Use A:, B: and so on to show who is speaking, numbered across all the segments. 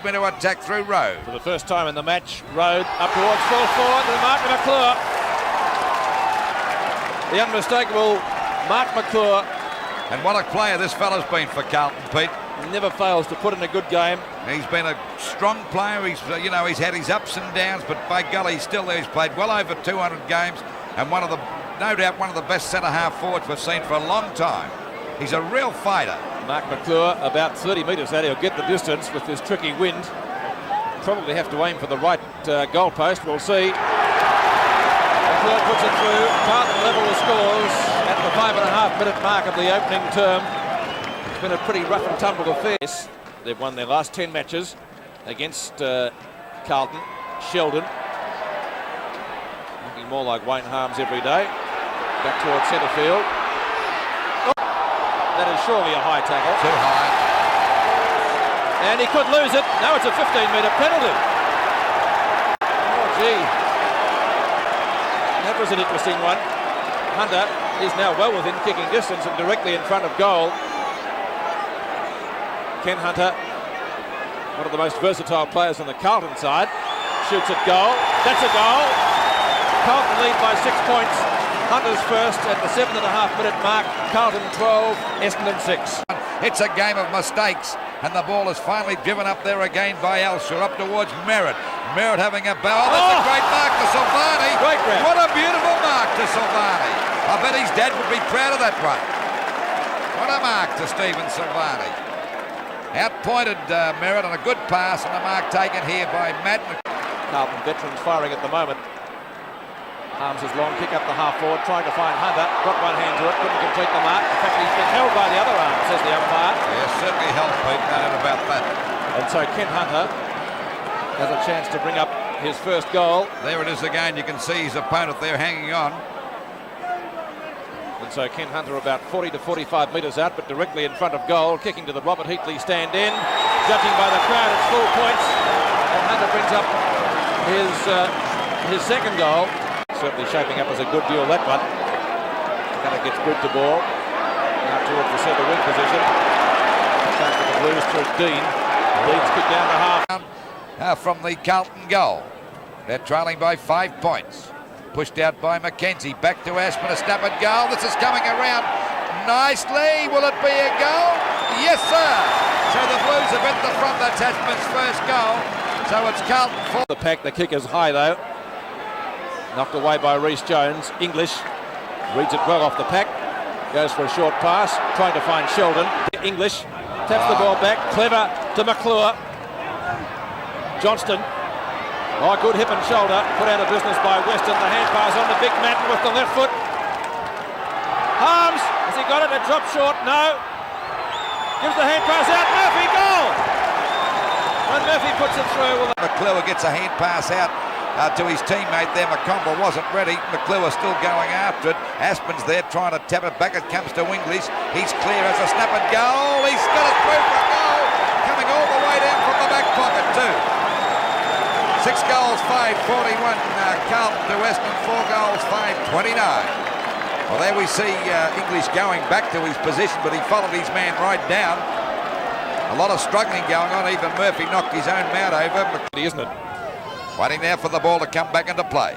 A: me to attack through Rowe.
B: For the first time in the match, Rowe up towards full forward to Mark McClure. The unmistakable Mark McClure.
A: And what a player this fella's been for Carlton, Pete.
B: Never fails to put in a good game.
A: He's been a strong player. He's had his ups and downs, but by golly, he's still there. He's played well over 200 games, and no doubt one of the best centre-half forwards we've seen for a long time. He's a real fighter.
B: Mark McClure about 30 metres out. He'll get the distance with this tricky wind. Probably have to aim for the right goalpost. We'll see. McClure puts it through. Carlton level the scores at the 5.5-minute mark of the opening term. It's been a pretty rough and tumble affair. They've won their last 10 matches against Carlton. Sheldon, looking more like Wayne Harms every day. Back towards centre field. Oh, that is surely a high tackle.
A: Too high.
B: And he could lose it. Now it's a 15-metre penalty. Oh, gee. That was an interesting one. Hunter is now well within kicking distance and directly in front of goal. Ken Hunter, one of the most versatile players on the Carlton side, shoots at goal. That's a goal. Carlton lead by 6 points. Hunter's first at the 7.5-minute mark. Carlton 12, Essendon 6.
A: It's a game of mistakes, and the ball is finally driven up there again by Elshaw, up towards Merritt. Merritt having a bow. That's a great mark to Silvani.
B: Great grab.
A: What a beautiful mark to Silvani. I bet his dad would be proud of that one. What a mark to Stephen Silvani. Outpointed Merritt on a good pass, and the mark taken here by Madden.
B: Carlton veterans firing at the moment. Harms' long kick up the half forward, trying to find Hunter. Got one hand to it, couldn't complete the mark. In fact, he's been held by the other arm, says the umpire.
A: Yes, certainly held, Pete, no doubt about that.
B: And so Ken Hunter has a chance to bring up his first goal.
A: There it is again. You can see his opponent there hanging on.
B: And so Ken Hunter about 40 to 45 metres out, but directly in front of goal, kicking to the Robert Heatley stand-in. Judging by the crowd, it's full points. And Hunter brings up his second goal. Certainly shaping up as a good deal, that one. Hunter gets good to ball. Now towards the centre wing position. Chance for the Blues through Dean. Leeds kick down to half.
A: From the Carlton goal. They're trailing by 5 points. Pushed out by Mackenzie. Back to Ashman. A snap at goal. This is coming around nicely. Will it be a goal? Yes, sir. So the Blues have hit the front. That's Ashman's first goal. So it's Carlton 4.
B: The pack, the kick is high though. Knocked away by Rhys Jones. English reads it well off the pack. Goes for a short pass. Trying to find Sheldon. English taps the ball back. Clever to McClure. Johnston. Oh, good hip and shoulder. Put out of business by Weston. The hand pass on the big man with the left foot. Harms. Has he got it? A drop short. No. Gives the hand pass out. Murphy, goal! When Murphy puts it through.
A: McClure gets a hand pass out to his teammate there. McComber wasn't ready. McClure still going after it. Aspen's there trying to tap it back. It comes to English. He's clear as a snap at goal. He's got it through for a goal. Coming all the way down from the back pocket too. 6 goals, 5-41. Carlton to Essendon, 4 goals, 5-29. Well, there we see English going back to his position, but he followed his man right down. A lot of struggling going on. Even Murphy knocked his own mount over.
B: Isn't it?
A: Waiting there for the ball to come back into play.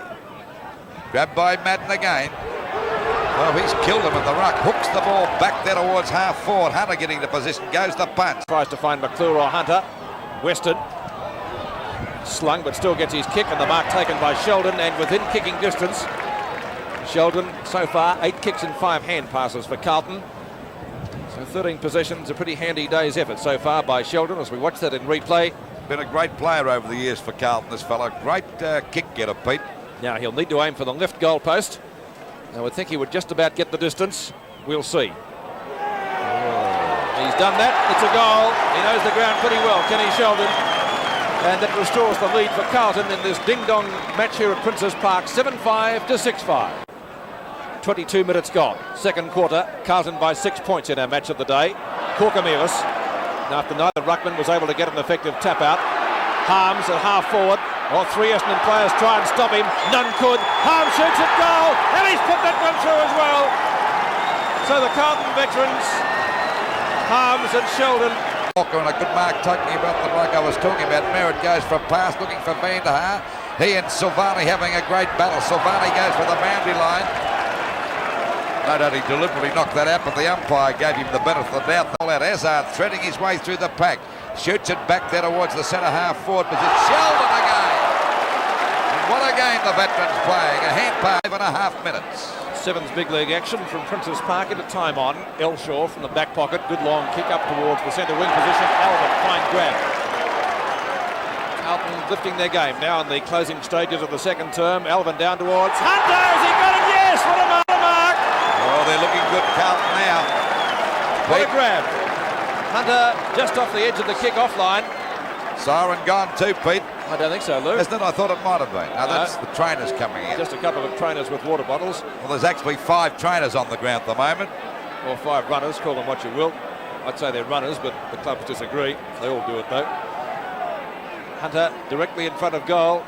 A: Grabbed by Madden again. Well, he's killed him in the ruck. Hooks the ball back there towards half forward. Hunter getting the position. Goes the punt.
B: Tries to find McClure or Hunter. Weston. Slung, but still gets his kick, and the mark taken by Sheldon, and within kicking distance. Sheldon, so far, 8 kicks and 5 hand passes for Carlton. So 13 possessions, a pretty handy day's effort so far by Sheldon, as we watch that in replay.
A: Been a great player over the years for Carlton, this fella. Great kick getter, Pete.
B: Now he'll need to aim for the left goal post. I would think he would just about get the distance. We'll see. He's done that. It's a goal. He knows the ground pretty well, Kenny Sheldon. And that restores the lead for Carlton in this ding-dong match here at Princes Park, 7-5 to 6-5. 22 minutes gone. Second quarter, Carlton by 6 points in our match of the day. Korkamilis, after neither ruckman was able to get an effective tap out. Harms at half forward. All 3 Essendon players try and stop him. None could. Harms shoots at goal, and he's put that one through as well. So the Carlton veterans, Harms and Sheldon,
A: Walker and a good mark talking about the bloke I was talking about. Merritt goes for a pass looking for Van der Haar. He and Silvani having a great battle. Silvani goes for the boundary line. No doubt he deliberately knocked that out, but the umpire gave him the benefit of the doubt. Hazard threading his way through the pack. Shoots it back there towards the centre half forward position. Sheldon again. And what a game the veterans playing. A hand pass, 5.5 minutes.
B: Sevens big league action from Princes Park into time on. Elshaw from the back pocket. Good long kick up towards the centre wing position. Alvin, fine grab. Carlton lifting their game now in the closing stages of the second term. Alvin down towards Hunter. Has he got it? Yes! What a mark!
A: Oh, they're looking good, Carlton now.
B: What a grab. Hunter just off the edge of the kick-off line.
A: Siren gone too, Pete.
B: I don't think so, Lou.
A: Isn't it? I thought it might have been. No, that's the trainers coming in.
B: Just a couple of trainers with water bottles.
A: Well, there's actually 5 trainers on the ground at the moment.
B: Or 5 runners, call them what you will. I'd say they're runners, but the clubs disagree. They all do it, though. Hunter directly in front of goal.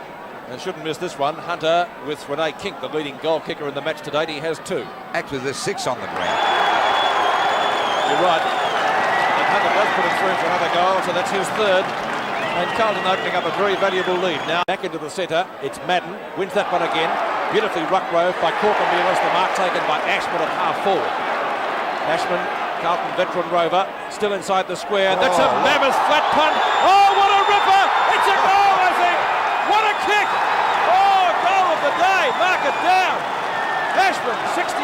B: And shouldn't miss this one. Hunter with Renee Kink, the leading goal kicker in the match to date. He has 2.
A: Actually, there's 6 on the ground.
B: You're right. And Hunter does put it through for another goal, so that's his 3rd. And Carlton opening up a very valuable lead. Now back into the centre, it's Madden, wins that one again. Beautifully ruck-roved by Corcomelis, the mark taken by Ashman at half forward. Ashman, Carlton veteran rover, still inside the square. That's a mammoth flat punt. Oh, what a ripper! It's a goal, I think! What a kick! Oh, goal of the day, mark it down. Ashman, 65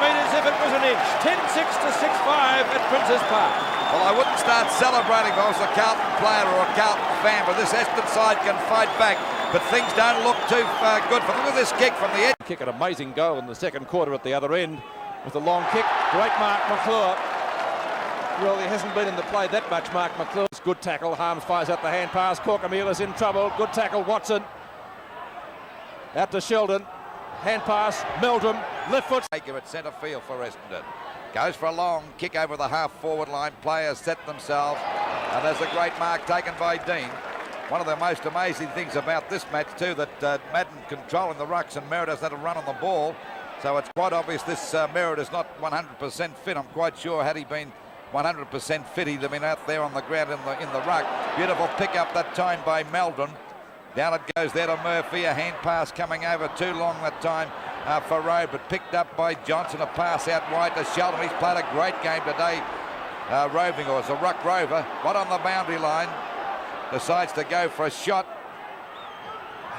B: metres if it was an inch. 10-6 to 6-5 at Princes Park.
A: Well, I wouldn't start celebrating if I was a Carlton player or a Carlton fan, but this Essendon side can fight back. But things don't look too good for them. Look at this kick from the edge.
B: Kick, an amazing goal in the second quarter at the other end with a long kick. Great Mark McClure. Well, he hasn't been in the play that much, Mark McClure. Good tackle. Harms fires out the hand pass. Corcomelis in trouble. Good tackle, Watson. Out to Sheldon. Hand pass, Meldrum, left foot.
A: Take him at centre field for Essendon. Goes for a long kick over the half-forward line. Players set themselves. And there's a great mark taken by Dean. One of the most amazing things about this match, too, that Madden controlling the rucks and Merritt has had a run on the ball. So it's quite obvious this Merritt is not 100% fit. I'm quite sure had he been 100% fit, he'd have been out there on the ground in the ruck. Beautiful pick up that time by Meldrum. Down it goes there to Murphy. A hand pass coming over too long that time for Rowe, but picked up by Johnson. A pass out wide to Sheldon. He's played a great game today, roving, or as a ruck rover. Right on the boundary line. Decides to go for a shot.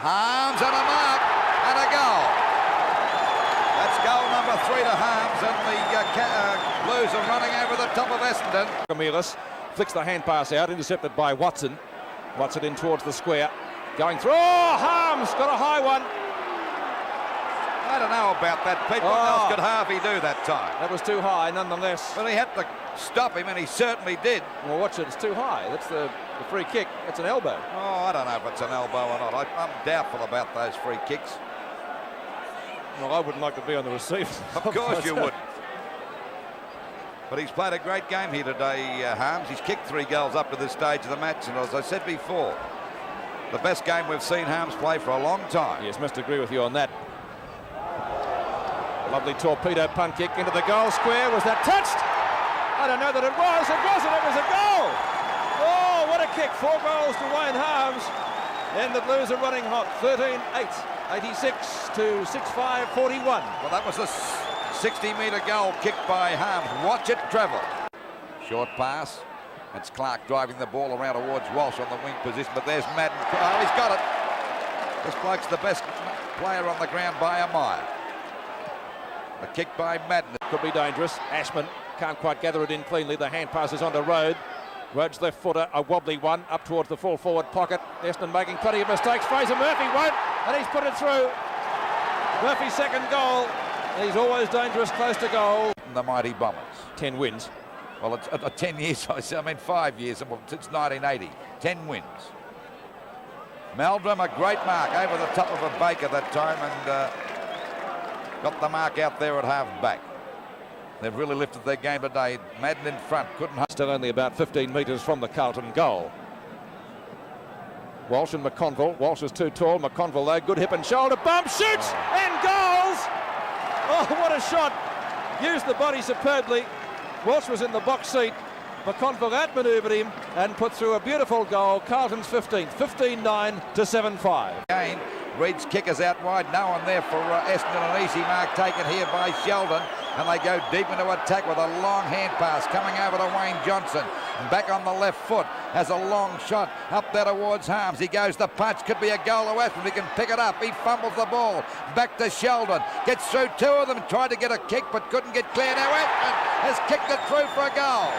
A: Harms and a mark and a goal. That's goal number 3 to Harms, and the Blues are running over the top of Essendon.
B: Corcomelis flicks the hand pass out, intercepted by Watson. Watson in towards the square. Going through. Oh, Harms got a high one.
A: I don't know about that, Pete. What else could Harvey do that time?
B: That was too high, nonetheless.
A: Well, he had to stop him, and he certainly did.
B: Well, watch it. It's too high. That's the free kick. It's an elbow.
A: Oh, I don't know if it's an elbow or not. I'm doubtful about those free kicks.
B: Well, I wouldn't like to be on the receiver.
A: Of course you would. But he's played a great game here today, Harms. He's kicked 3 goals up to this stage of the match, and as I said before, the best game we've seen Harms play for a long time.
B: Yes, must agree with you on that. Lovely torpedo punt kick into the goal square. Was that touched? I don't know that it was. It wasn't. It was a goal. Oh, what a kick. 4 goals to Wayne Harms. And the Blues are running hot. 13-8. 86 to 6-5, 41.
A: Well, that was a 60-metre goal kicked by Harms. Watch it travel. Short pass. It's Clark driving the ball around towards Walsh on the wing position, but there's Madden. Oh, he's got it. This bloke's the best player on the ground by a mile. A kick by Madden.
B: Could be dangerous. Ashman can't quite gather it in cleanly. The hand passes onto Rode. Rode's left footer, a wobbly one, up towards the full forward pocket. Essendon making plenty of mistakes. Fraser Murphy won't, and he's put it through. Murphy's second goal. He's always dangerous close to goal.
A: The mighty Bombers.
B: 10 wins.
A: Well, it's 10 years, I mean 5 years, since 1980. 10 wins. Meldrum, a great mark over the top of a Baker that time, and got the mark out there at half back. They've really lifted their game today. Madden in front, couldn't...
B: Still only about 15 metres from the Carlton goal. Walsh and McConville. Walsh is too tall. McConville, though, good hip and shoulder bump, shoots and goals! Oh, what a shot. Used the body superbly. Walsh was in the box seat. McConville outmanoeuvred him and put through a beautiful goal. Carlton's 15th, 15-9 to 7-5.
A: Again, Reed's kick is out wide. No one there for Essendon. An easy mark taken here by Sheldon. And they go deep into attack with a long hand pass coming over to Wayne Johnson. Back on the left foot, has a long shot up there towards Harms. He goes the punch, could be a goal to Essendon. He can pick it up. He fumbles the ball. Back to Sheldon. Gets through two of them. Tried to get a kick but couldn't get clear. Now Essendon has kicked it through for a goal.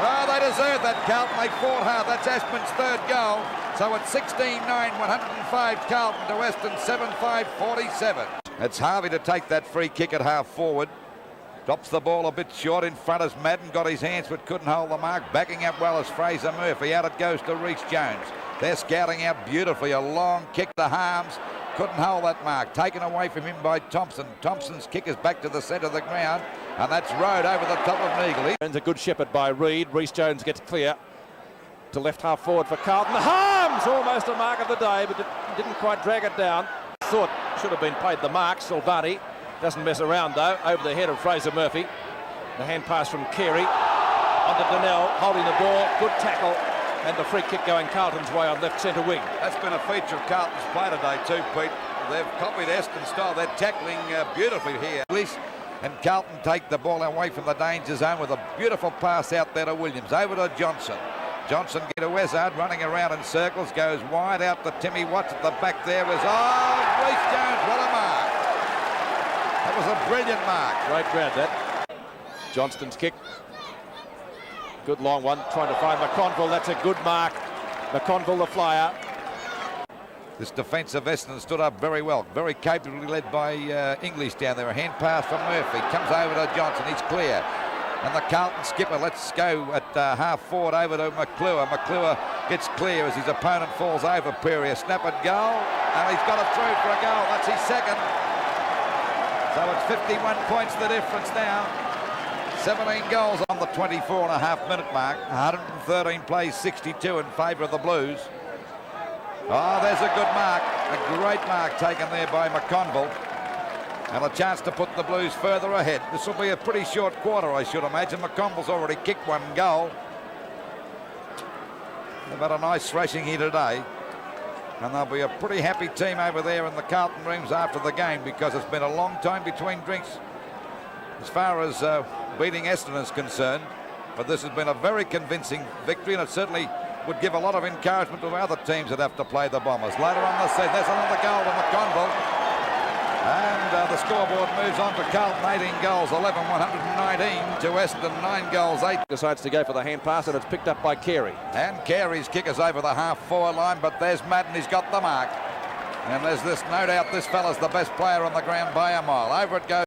A: Oh, they deserve that, Carlton. They fought hard. That's Ashman's third goal. So it's 16-9, 105 Carlton to Weston, 7-5, 47. It's Harvey to take that free kick at half forward. Drops the ball a bit short in front as Madden got his hands but couldn't hold the mark. Backing up well as Fraser Murphy. Out it goes to Rhys Jones. They're scouting out beautifully. A long kick to Harms. Couldn't hold that mark. Taken away from him by Thompson. Thompson's kick is back to the centre of the ground. And that's Road over the top of Neagle.
B: And a good shepherd by Reed. Rhys Jones gets clear to left half forward for Carlton. Harms! Almost a mark of the day, but didn't quite drag it down. Thought should have been paid the mark. Silvani doesn't mess around though. Over the head of Fraser Murphy. The hand pass from Carey onto Donnell, holding the ball. Good tackle. And the free kick going Carlton's way on left centre wing.
A: That's been a feature of Carlton's play today too, Pete. They've copied Essendon style. They're tackling beautifully here. And Carlton take the ball away from the danger zone with a beautiful pass out there to Williams. Over to Johnson. Johnson get to Wesard, running around in circles, goes wide out to Timmy Watts at the back there. Was, Rhys Jones, what a mark. That was a brilliant mark.
B: Great grab that. Johnston's kick. Good long one, trying to find McConville. That's a good mark. McConville the flyer.
A: This defence of Essendon stood up very well, very capably led by English down there. A hand pass from Murphy, comes over to Johnson, he's clear. And the Carlton skipper lets go at half forward over to McClure. McClure gets clear as his opponent falls over Perry. A snap at goal, and he's got it through for a goal. That's his second. So it's 51 points the difference now. 17 goals on the 24.5-minute mark. 113 plays, 62 in favour of the Blues. Oh, there's a good mark. A great mark taken there by McConville. And a chance to put the Blues further ahead. This will be a pretty short quarter, I should imagine. McConville's already kicked one goal. They've had a nice thrashing here today. And they'll be a pretty happy team over there in the Carlton rooms after the game, because it's been a long time between drinks as far as beating Essendon is concerned. But this has been a very convincing victory, and it certainly would give a lot of encouragement to other teams that have to play the Bombers. Later on the season, there's another goal to McConville. And the scoreboard moves on to Carlton, 18 goals, 11, 119 to Essendon, 9 goals, 8.
B: Decides to go for the hand pass, and it's picked up by Carey.
A: And Carey's kick is over the half-forward line, but there's Madden, he's got the mark. And there's this, no doubt, this fella's the best player on the ground by a mile. Over it goes.